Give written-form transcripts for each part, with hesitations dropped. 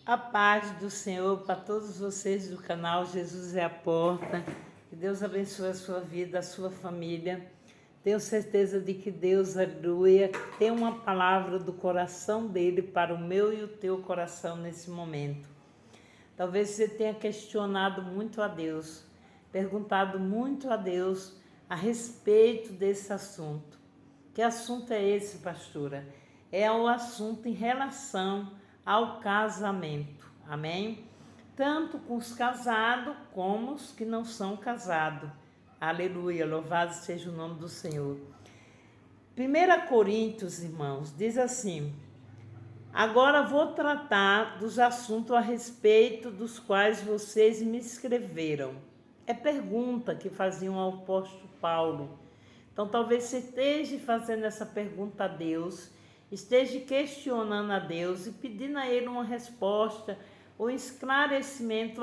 A paz do Senhor para todos vocês do canal Jesus é a Porta. Que Deus abençoe a sua vida, a sua família. Tenho certeza de que Deus, aleluia, tem uma palavra do coração dele para o meu e o teu coração nesse momento. Talvez você tenha questionado muito a Deus, perguntado muito a Deus a respeito desse assunto. Que assunto é esse, pastora? É o assunto em relação ao casamento, amém? Tanto com os casados como os que não são casados. Aleluia, louvado seja o nome do Senhor. 1 Coríntios, irmãos, diz assim: agora vou tratar dos assuntos a respeito dos quais vocês me escreveram. É pergunta que faziam ao apóstolo Paulo. Então talvez você esteja fazendo essa pergunta a Deus, esteja questionando a Deus e pedindo a Ele uma resposta ou esclarecimento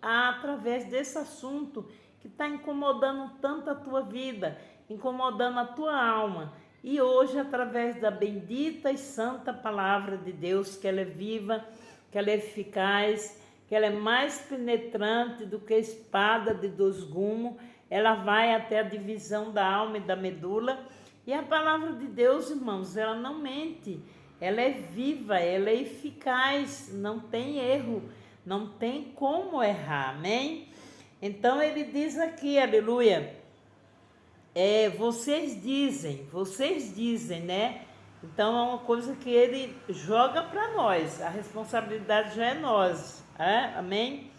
através desse assunto que está incomodando tanto a tua vida, incomodando a tua alma. E hoje, através da bendita e santa palavra de Deus, que ela é viva, que ela é eficaz, que ela é mais penetrante do que a espada de dois gumes, ela vai até a divisão da alma e da medula. E a palavra de Deus, irmãos, ela não mente, ela é viva, ela é eficaz, não tem erro, não tem como errar, amém? Então ele diz aqui, aleluia, vocês dizem, né? Então é uma coisa que ele joga para nós, a responsabilidade já é nossa, amém?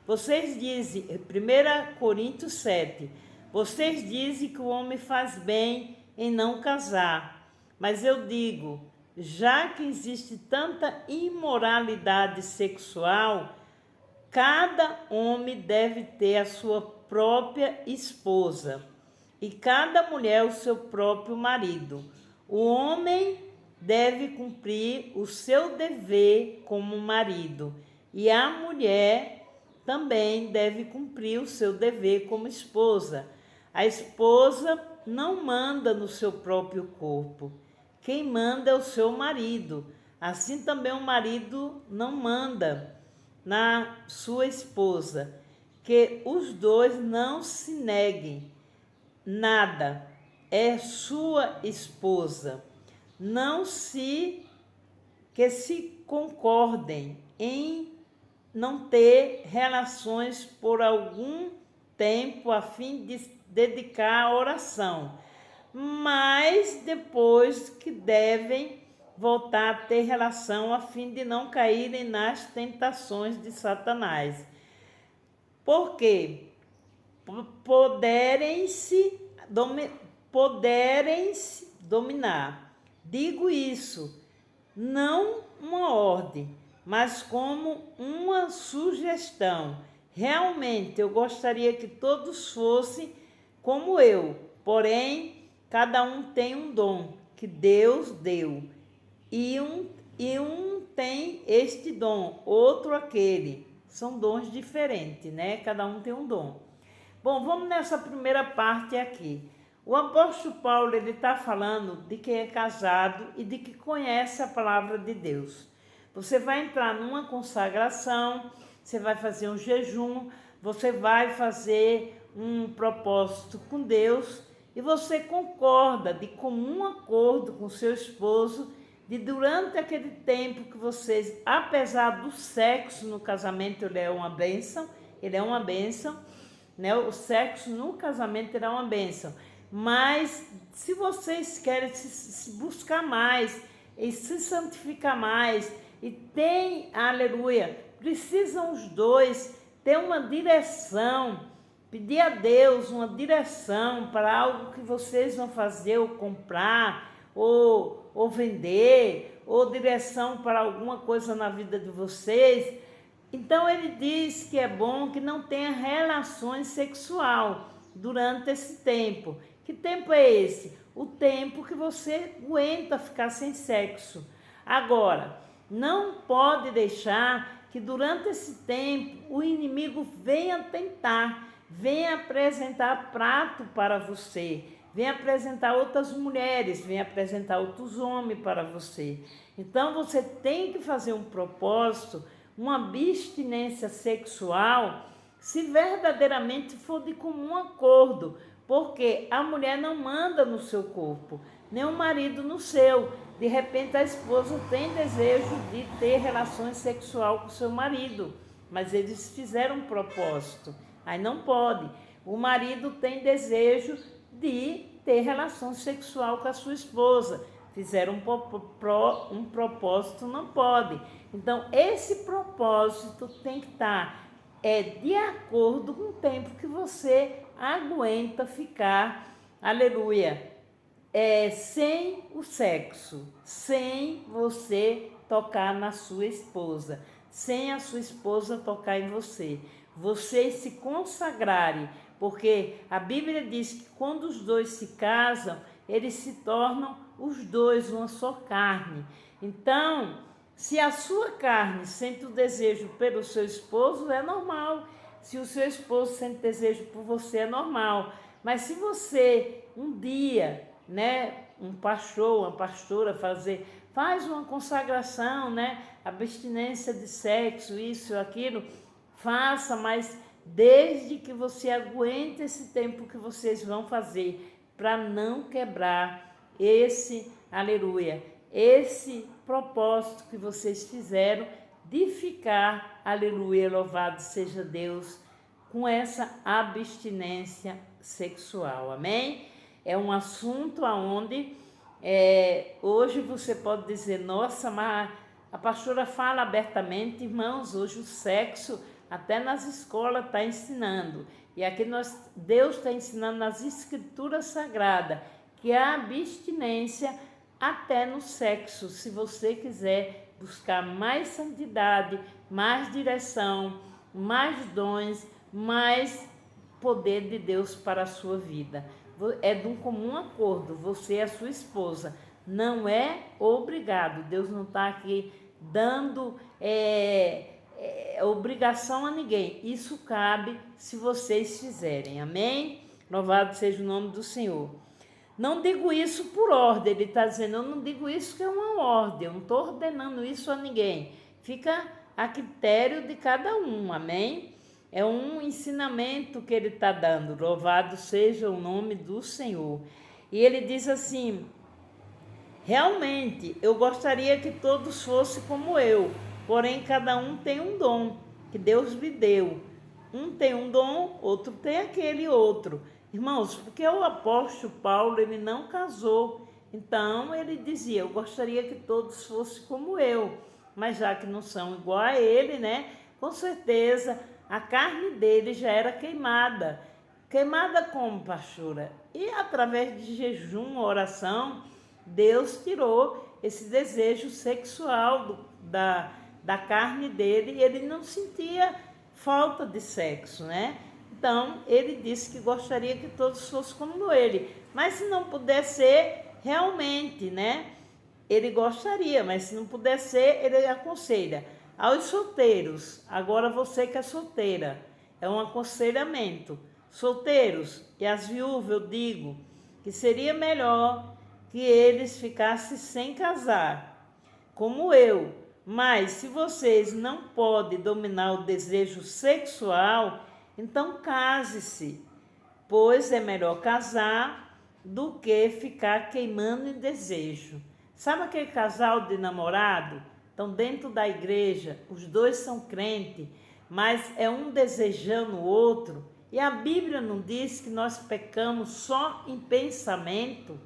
Vocês dizem, 1 Coríntios 7, vocês dizem que o homem faz bem em não casar, mas eu digo, já que existe tanta imoralidade sexual, cada homem deve ter a sua própria esposa e cada mulher o seu próprio marido. O homem deve cumprir o seu dever como marido e a mulher também deve cumprir o seu dever como esposa. A esposa não manda no seu próprio corpo. Quem manda é o seu marido. Assim também o marido não manda na sua esposa. Que os dois não se neguem. Nada, é sua esposa. Não se concordem em não ter relações por algum tempo a fim de dedicar à oração, mas depois que devem voltar a ter relação a fim de não caírem nas tentações de Satanás. Porque poderem-se dominar. Digo isso, não uma ordem, mas como uma sugestão. Realmente eu gostaria que todos fossem como eu, porém cada um tem um dom que Deus deu, e um tem este dom, outro aquele. São dons diferentes, né? Cada um tem um dom. Bom, vamos nessa primeira parte aqui. O apóstolo Paulo, ele está falando de quem é casado e de que conhece a palavra de Deus. Você vai entrar numa consagração, você vai fazer um jejum, você vai fazer um propósito com Deus e você concorda de comum acordo com seu esposo de durante aquele tempo que vocês, apesar do sexo no casamento, ele é uma bênção, né? O sexo no casamento é uma bênção, mas se vocês querem se buscar mais e se santificar mais e tem, aleluia, precisam os dois ter uma direção, pedir a Deus uma direção para algo que vocês vão fazer ou comprar ou vender, ou direção para alguma coisa na vida de vocês. Então ele diz que é bom que não tenha relações sexual durante esse tempo. Que tempo é esse? O tempo que você aguenta ficar sem sexo. Agora, não pode deixar que durante esse tempo o inimigo venha tentar, venha apresentar prato para você, venha apresentar outras mulheres, venha apresentar outros homens para você. Então você tem que fazer um propósito, uma abstinência sexual, se verdadeiramente for de comum acordo, porque a mulher não manda no seu corpo, nem o marido no seu. De repente a esposa tem desejo de ter relações sexuais com o seu marido, mas eles fizeram um propósito, aí não pode. O marido tem desejo de ter relação sexual com a sua esposa, fizeram um propósito, não pode. Então esse propósito tem que estar de acordo com o tempo que você aguenta ficar, aleluia, sem o sexo, sem você tocar na sua esposa, sem a sua esposa tocar em você. Vocês se consagrarem, porque a Bíblia diz que quando os dois se casam, eles se tornam os dois uma só carne. Então, se a sua carne sente o desejo pelo seu esposo, é normal. Se o seu esposo sente desejo por você, é normal. Mas se você um dia, né, um pastor, uma pastora faz uma consagração, né, abstinência de sexo, isso, aquilo, faça, mas desde que você aguente esse tempo que vocês vão fazer, para não quebrar esse, aleluia, esse propósito que vocês fizeram de ficar, aleluia, louvado seja Deus, com essa abstinência sexual, amém? É um assunto aonde hoje você pode dizer, nossa, mas a pastora fala abertamente, irmãos, hoje o sexo até nas escolas está ensinando, e aqui Deus está ensinando nas escrituras sagradas, que a abstinência até no sexo, se você quiser buscar mais santidade, mais direção, mais dons, mais poder de Deus para a sua vida. É de um comum acordo, você e a sua esposa. Não é obrigado, Deus não está aqui dando obrigação a ninguém. Isso cabe se vocês fizerem, amém? Louvado seja o nome do Senhor. Não digo isso por ordem, ele está dizendo, eu não digo isso que é uma ordem, eu não estou ordenando isso a ninguém. Fica a critério de cada um, amém? É um ensinamento que ele está dando, louvado seja o nome do Senhor. E ele diz assim, realmente, eu gostaria que todos fossem como eu, porém cada um tem um dom que Deus lhe deu. Um tem um dom, outro tem aquele outro. Irmãos, porque o apóstolo Paulo, ele não casou, então ele dizia, eu gostaria que todos fossem como eu, mas já que não são igual a ele, né, com certeza a carne dele já era queimada. Queimada como, pastora? E através de jejum, oração, Deus tirou esse desejo sexual da carne dele, e ele não sentia falta de sexo, né? Então, ele disse que gostaria que todos fossem como ele. Mas se não puder ser, realmente, né? Ele gostaria, mas se não puder ser, ele aconselha. Aos solteiros, agora você que é solteira, é um aconselhamento. Solteiros e as viúvas, eu digo que seria melhor que eles ficassem sem casar, como eu. Mas se vocês não podem dominar o desejo sexual, então case-se, pois é melhor casar do que ficar queimando em desejo. Sabe aquele casal de namorado? Estão dentro da igreja, os dois são crentes, mas é um desejando o outro. E a Bíblia não diz que nós pecamos só em pensamento?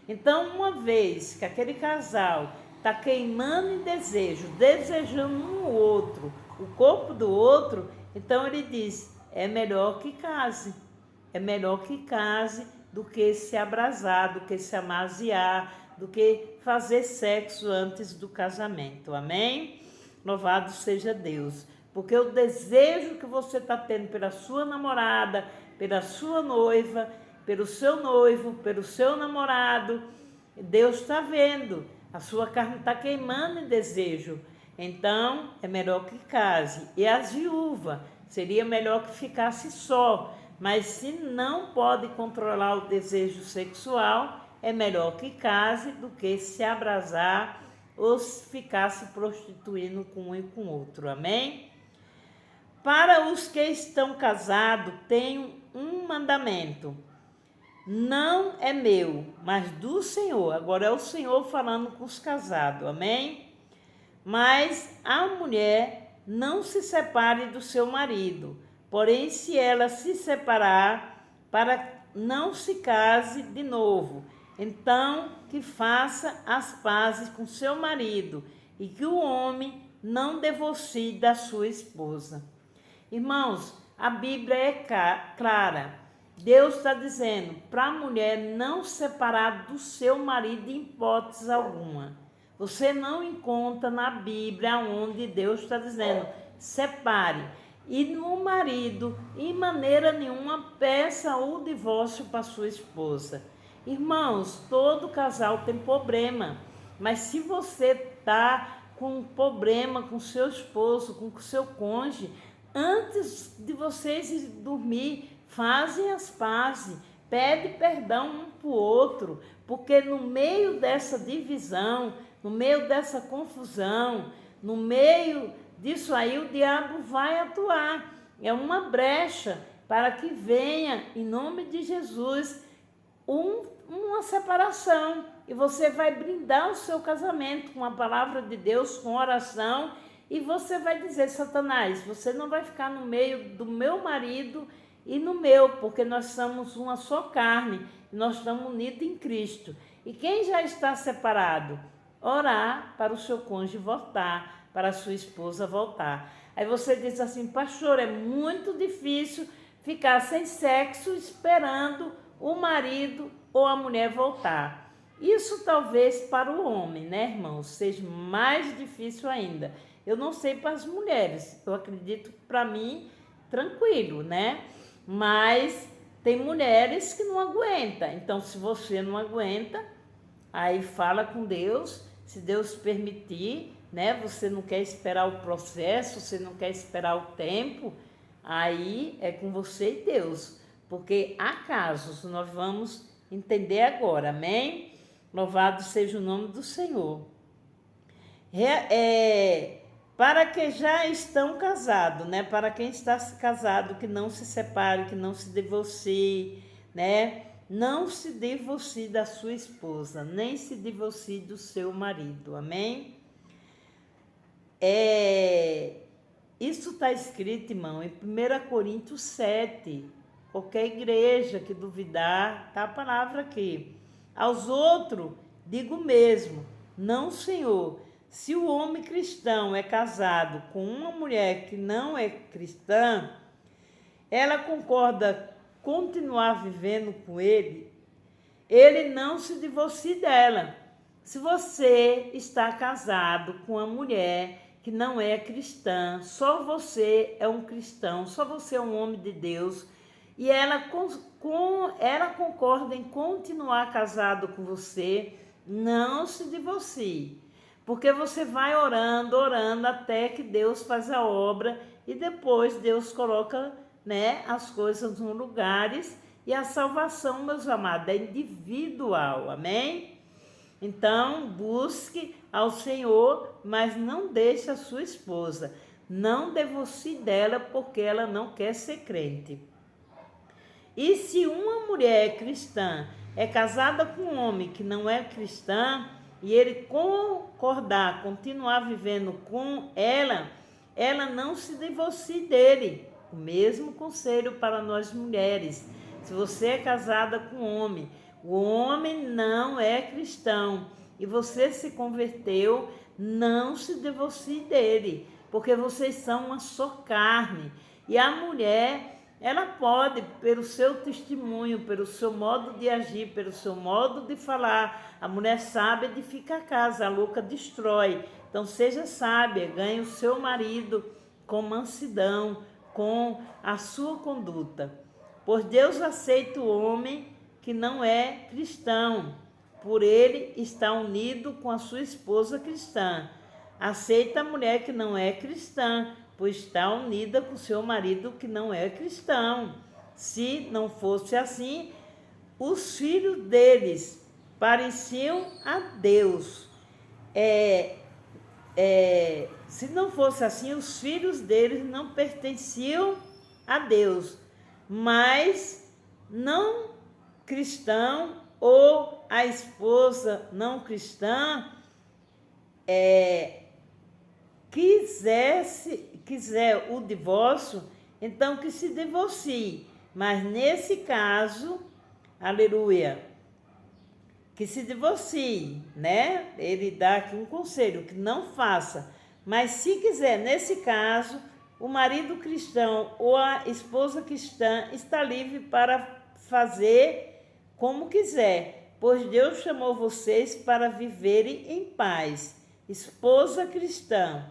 Então, uma vez que aquele casal está queimando em desejo, desejando um ao outro, o corpo do outro, então ele diz, é melhor que case. É melhor que case do que se abrasar, do que se amaziar, do que fazer sexo antes do casamento. Amém? Louvado seja Deus. Porque o desejo que você está tendo pela sua namorada, pela sua noiva, pelo seu noivo, pelo seu namorado, Deus está vendo. A sua carne está queimando em desejo. Então, é melhor que case. E as viúvas, seria melhor que ficasse só. Mas se não pode controlar o desejo sexual, é melhor que case do que se abrasar ou ficar se prostituindo com um e com outro. Amém? Para os que estão casados, tenho um mandamento. Não é meu, mas do Senhor. Agora é o Senhor falando com os casados. Amém? Mas a mulher não se separe do seu marido. Porém, se ela se separar, para não se case de novo, então que faça as pazes com seu marido e que o homem não divorcie da sua esposa. Irmãos, a Bíblia é clara. Deus está dizendo para a mulher não separar do seu marido em hipótese alguma. Você não encontra na Bíblia onde Deus está dizendo separe. E no marido, em maneira nenhuma, peça o divórcio para sua esposa. Irmãos, todo casal tem problema, mas se você está com um problema com seu esposo, com seu cônjuge, antes de vocês dormir, fazem as pazes, pede perdão um para o outro, porque no meio dessa divisão, no meio dessa confusão, no meio disso aí o diabo vai atuar. É uma brecha para que venha, em nome de Jesus, uma separação. E você vai brindar o seu casamento com a palavra de Deus, com oração. E você vai dizer, Satanás, você não vai ficar no meio do meu marido e no meu, porque nós somos uma só carne. Nós estamos unidos em Cristo. E quem já está separado? Orar para o seu cônjuge voltar, para a sua esposa voltar. Aí você diz assim, pastor, é muito difícil ficar sem sexo esperando o marido ou a mulher voltar. Isso talvez para o homem, né, irmãos, seja mais difícil ainda. Eu não sei para as mulheres, eu acredito para mim tranquilo, né? Mas tem mulheres que não aguentam. Então, se você não aguenta, aí fala com Deus, se Deus permitir, né? Você não quer esperar o processo, você não quer esperar o tempo, aí é com você e Deus. Porque há casos, nós vamos entender agora, amém? Louvado seja o nome do Senhor. Para que já estão casados, né? Para quem está casado, que não se separe, que não se divorcie, né? Não se divorcie da sua esposa, nem se divorcie do seu marido, amém? Isso está escrito, irmão, em 1 Coríntios 7. Qualquer igreja que duvidar, está a palavra aqui. Aos outros, digo mesmo, não, Senhor. Se o homem cristão é casado com uma mulher que não é cristã, ela concorda continuar vivendo com ele, ele não se divorcie dela. Se você está casado com uma mulher que não é cristã, só você é um cristão, só você é um homem de Deus, e ela concorda em continuar casado com você, não se divorcie. Porque você vai orando, orando, até que Deus faz a obra e depois Deus coloca, né, as coisas nos lugares. E a salvação, meus amados, é individual, amém? Então, busque ao Senhor, mas não deixe a sua esposa. Não divorcie dela, porque ela não quer ser crente. E se uma mulher cristã é casada com um homem que não é cristã, e ele concordar, continuar vivendo com ela, ela não se divorcie dele. O mesmo conselho para nós mulheres. Se você é casada com um homem, o homem não é cristão e você se converteu, não se divorcie dele, porque vocês são uma só carne. E a mulher, ela pode, pelo seu testemunho, pelo seu modo de agir, pelo seu modo de falar, a mulher sábia edifica a casa, a louca destrói. Então seja sábia, ganhe o seu marido com mansidão, com a sua conduta. Pois Deus aceita o homem que não é cristão, por ele está unido com a sua esposa cristã. Aceita a mulher que não é cristã, pois está unida com seu marido que não é cristão. Se não fosse assim, os filhos deles pareciam a Deus. se não fosse assim, os filhos deles não pertenciam a Deus, mas não cristão ou a esposa não cristã quiser o divórcio, então que se divorcie. Mas nesse caso, aleluia, que se divorcie, né? Ele dá aqui um conselho, que não faça. Mas se quiser, nesse caso, o marido cristão ou a esposa cristã está livre para fazer como quiser, pois Deus chamou vocês para viverem em paz. Esposa cristã,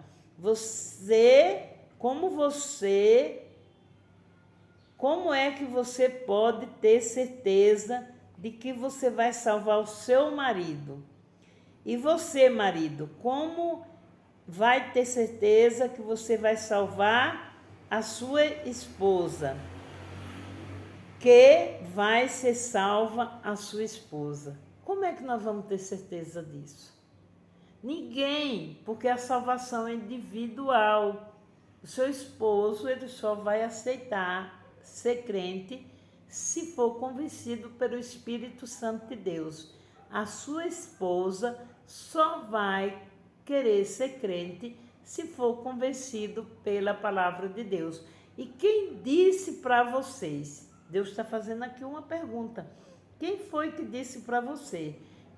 como é que você pode ter certeza de que você vai salvar o seu marido? E você, marido, como vai ter certeza que você vai salvar a sua esposa? Que vai ser salva a sua esposa. Como é que nós vamos ter certeza disso? Ninguém, porque a salvação é individual. O seu esposo, ele só vai aceitar ser crente se for convencido pelo Espírito Santo de Deus. A sua esposa só vai querer ser crente se for convencido pela palavra de Deus. E quem disse para vocês? Deus está fazendo aqui uma pergunta. Quem foi que disse para você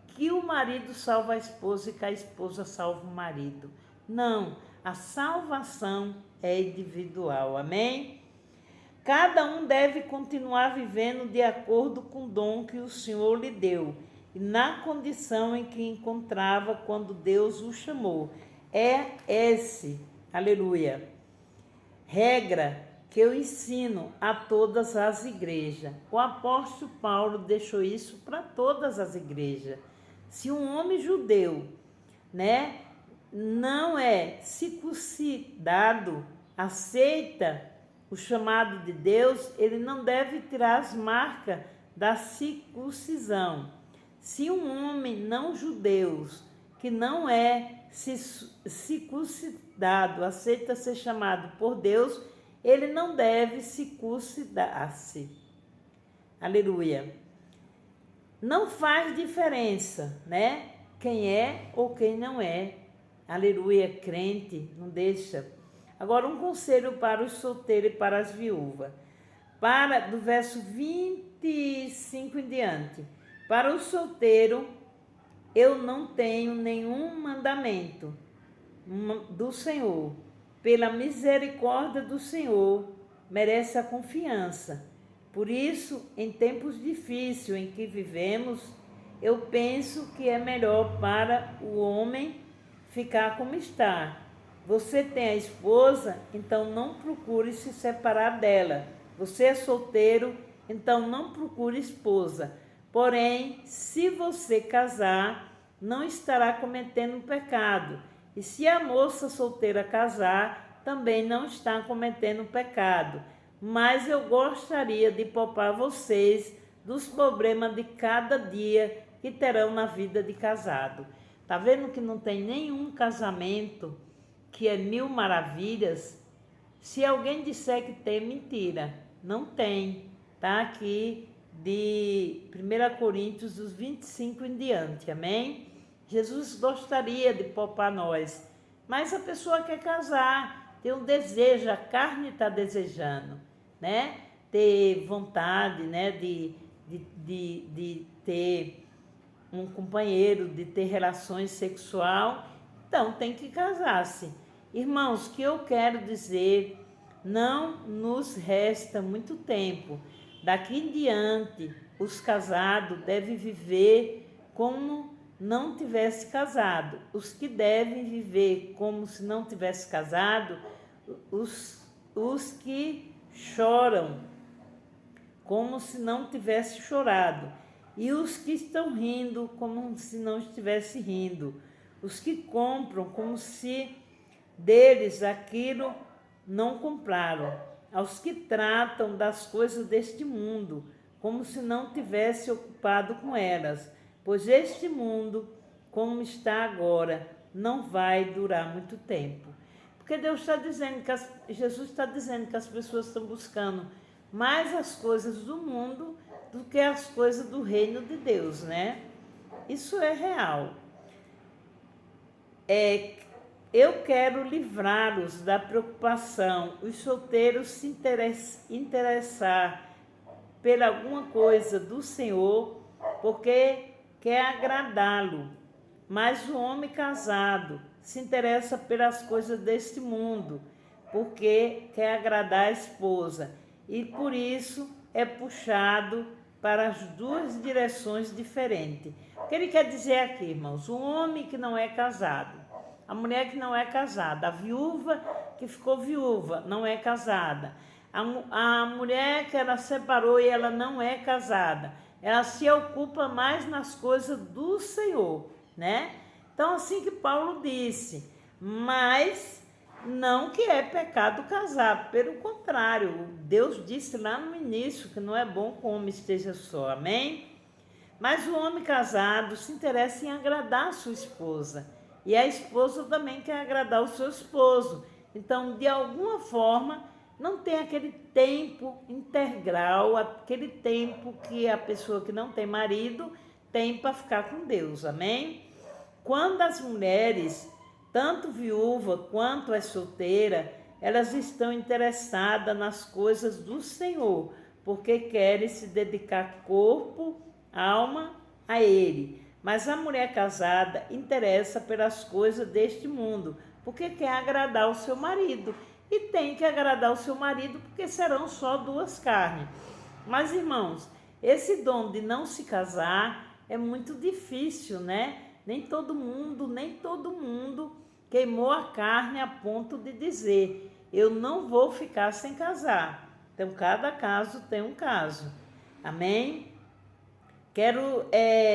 que o marido salva a esposa e que a esposa salva o marido? Não, a salvação é individual, amém? Cada um deve continuar vivendo de acordo com o dom que o Senhor lhe deu e na condição em que encontrava quando Deus o chamou. Aleluia, regra que eu ensino a todas as igrejas. O apóstolo Paulo deixou isso para todas as igrejas. Se um homem judeu, né, não é circuncidado, aceita o chamado de Deus, ele não deve tirar as marcas da circuncisão. Se um homem não judeu, que não é circuncidado, aceita ser chamado por Deus, ele não deve circuncidar-se. Aleluia. Não faz diferença, né? Quem é ou quem não é. Aleluia, crente, não deixa. Agora um conselho para os solteiros e para as viúvas. Do verso 25 em diante. Para o solteiro, eu não tenho nenhum mandamento do Senhor. Pela misericórdia do Senhor, merece a confiança. Por isso, em tempos difíceis em que vivemos, eu penso que é melhor para o homem ficar como está. Você tem a esposa, então não procure se separar dela. Você é solteiro, então não procure esposa. Porém, se você casar, não estará cometendo pecado. E se a moça solteira casar, também não está cometendo pecado. Mas eu gostaria de poupar vocês dos problemas de cada dia que terão na vida de casado. Tá vendo que não tem nenhum casamento que é mil maravilhas? Se alguém disser que tem, mentira. Não tem. Tá aqui de 1 Coríntios, dos 25 em diante. Amém? Jesus gostaria de poupar nós, mas a pessoa quer casar, tem um desejo, a carne está desejando, né? Ter vontade, né? De ter um companheiro, de ter relações sexual, então tem que casar-se. Irmãos, o que eu quero dizer, não nos resta muito tempo. Daqui em diante, os casados devem viver como não tivesse casado. Os que devem viver como se não tivesse casado, os que choram como se não tivesse chorado, e os que estão rindo como se não estivesse rindo, os que compram como se deles aquilo não compraram, aos que tratam das coisas deste mundo como se não tivesse ocupado com elas, pois este mundo, como está agora, não vai durar muito tempo. Porque Deus está dizendo Jesus está dizendo que as pessoas estão buscando mais as coisas do mundo do que as coisas do reino de Deus, né? Isso é real. Eu quero livrá-los da preocupação, os solteiros se interessar por alguma coisa do Senhor, porque quer agradá-lo. Mas o homem casado se interessa pelas coisas deste mundo, porque quer agradar a esposa. E por isso é puxado para as duas direções diferentes. O que ele quer dizer aqui, irmãos? O homem que não é casado, a mulher que não é casada, a viúva que ficou viúva, não é casada, a mulher que ela separou e ela não é casada, ela se ocupa mais nas coisas do Senhor, né? Então, assim que Paulo disse, mas não que é pecado casar, pelo contrário, Deus disse lá no início que não é bom que o homem esteja só, amém? Mas o homem casado se interessa em agradar a sua esposa, e a esposa também quer agradar o seu esposo. Então, de alguma forma, não tem aquele tempo integral, aquele tempo que a pessoa que não tem marido tem para ficar com Deus, amém? Quando as mulheres, tanto viúva quanto as solteiras, elas estão interessadas nas coisas do Senhor, porque querem se dedicar corpo, alma a Ele. Mas a mulher casada interessa pelas coisas deste mundo, porque quer agradar o seu marido. E tem que agradar o seu marido, porque serão só duas carnes. Mas, irmãos, esse dom de não se casar é muito difícil, né? Nem todo mundo queimou a carne a ponto de dizer, eu não vou ficar sem casar. Então, cada caso tem um caso. Amém?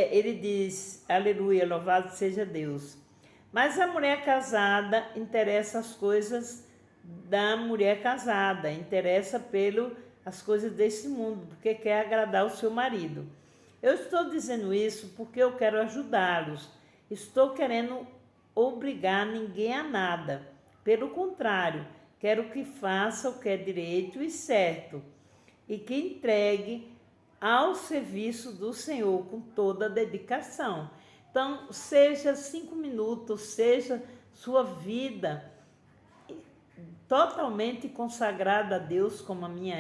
Ele diz, aleluia, louvado seja Deus. Mas a mulher casada interessa as coisas da mulher casada, interessa as coisas desse mundo, porque quer agradar o seu marido. Eu estou dizendo isso porque eu quero ajudá-los. Estou querendo obrigar ninguém a nada. Pelo contrário, quero que faça o que é direito e certo e que entregue ao serviço do Senhor com toda a dedicação. Então, seja 5 minutos, seja sua vida totalmente consagrada a Deus, como a minha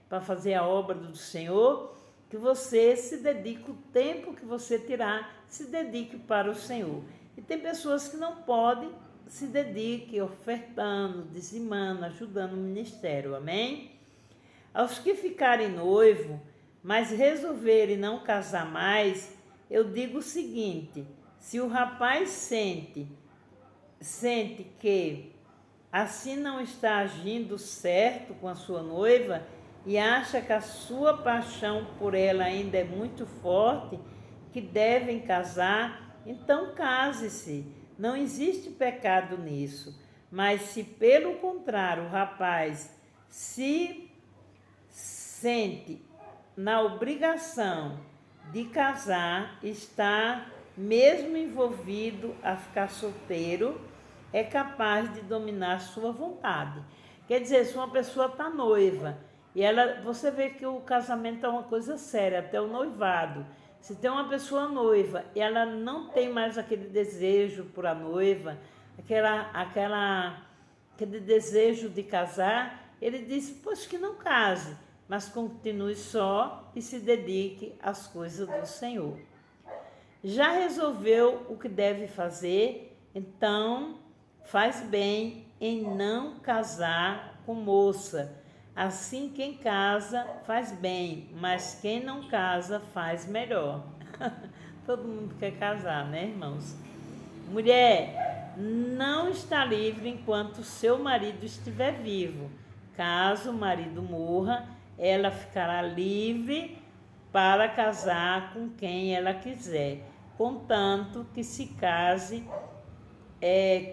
para fazer a obra do Senhor, que você se dedique, o tempo que você tirar, se dedique para o Senhor. E tem pessoas que não podem, se dediquem ofertando, dizimando, ajudando o ministério, amém? Aos que ficarem noivo, mas resolverem não casar mais, eu digo o seguinte, se o rapaz sente que assim não está agindo certo com a sua noiva e acha que a sua paixão por ela ainda é muito forte, que devem casar, então case-se. Não existe pecado nisso. Mas se pelo contrário o rapaz se sente na obrigação de casar, está mesmo envolvido a ficar solteiro, é capaz de dominar sua vontade. Quer dizer, se uma pessoa está noiva e você vê que o casamento é uma coisa séria, até o noivado. Se tem uma pessoa noiva e ela não tem mais aquele desejo por a noiva, aquele desejo de casar, ele diz, pois que não case, mas continue só e se dedique às coisas do Senhor. Já resolveu o que deve fazer, então faz bem em não casar com moça. Assim quem casa faz bem, mas quem não casa faz melhor. Todo mundo quer casar, né, irmãos? Mulher, não está livre enquanto seu marido estiver vivo. Caso o marido morra, ela ficará livre para casar com quem ela quiser, contanto que se case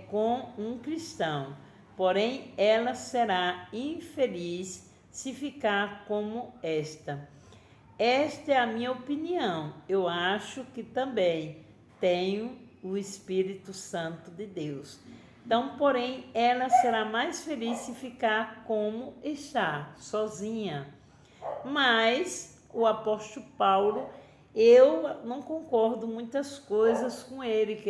com um cristão. Porém, ela será infeliz se ficar como esta. Esta é a minha opinião. Eu acho que também tenho o Espírito Santo de Deus. Então, porém, ela será mais feliz se ficar como está, sozinha. Mas o apóstolo Paulo, eu não concordo muitas coisas com ele, que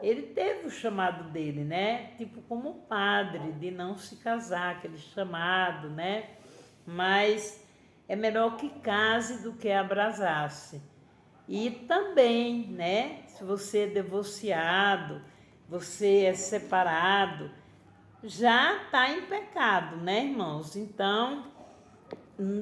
ele teve o chamado dele, né? Tipo como padre, de não se casar, aquele chamado, né? Mas é melhor que case do que abrasar-se. E também, né? Se você é divorciado, você é separado, já está em pecado, né, irmãos? Então,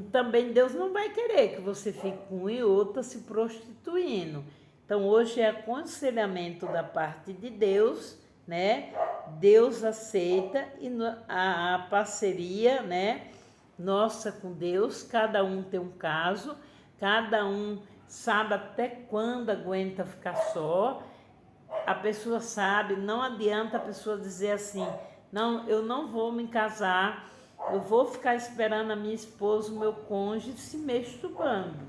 também Deus não vai querer que você fique com um e outra se prostituindo. Então, hoje é aconselhamento da parte de Deus, né? Deus aceita e a parceria, né? Nossa com Deus, cada um tem um caso, cada um sabe até quando aguenta ficar só. A pessoa sabe, não adianta a pessoa dizer assim, não, eu não vou me casar, eu vou ficar esperando a minha esposa, o meu cônjuge se masturbando.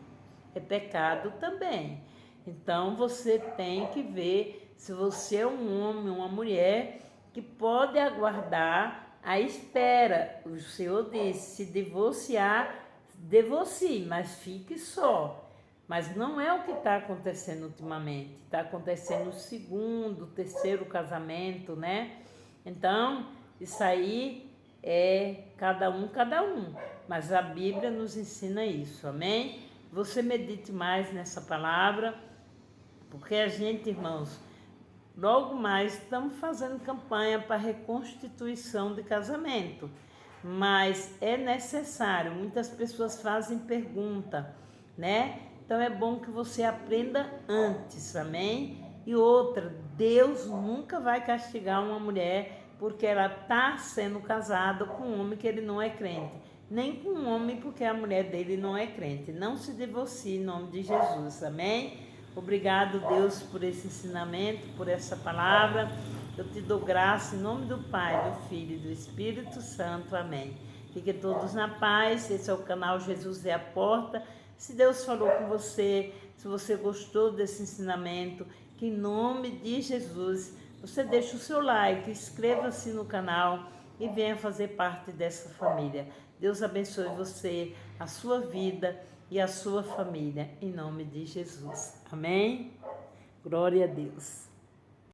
É pecado também. Então você tem que ver se você é um homem, uma mulher que pode aguardar a espera. O Senhor disse, se divorciar, divorcie, mas fique só. Mas não é o que está acontecendo ultimamente. Está acontecendo o segundo, terceiro casamento, né? Então, isso aí é cada um, cada um. Mas a Bíblia nos ensina isso, amém? Você medite mais nessa palavra, porque a gente, irmãos, logo mais estamos fazendo campanha para reconstituição de casamento. Mas é necessário, muitas pessoas fazem pergunta, né? Então é bom que você aprenda antes, amém? E outra, Deus nunca vai castigar uma mulher porque ela está sendo casada com um homem que ele não é crente. Nem com um homem porque a mulher dele não é crente. Não se divorcie em nome de Jesus, amém? Obrigado, Deus, por esse ensinamento, por essa palavra. Eu te dou graça em nome do Pai, do Filho e do Espírito Santo, amém. Fiquem todos na paz. Esse é o canal Jesus é a Porta. Se Deus falou com você, se você gostou desse ensinamento, que em nome de Jesus você deixe o seu like, inscreva-se no canal e venha fazer parte dessa família. Deus abençoe você, a sua vida e a sua família, em nome de Jesus. Amém? Glória a Deus.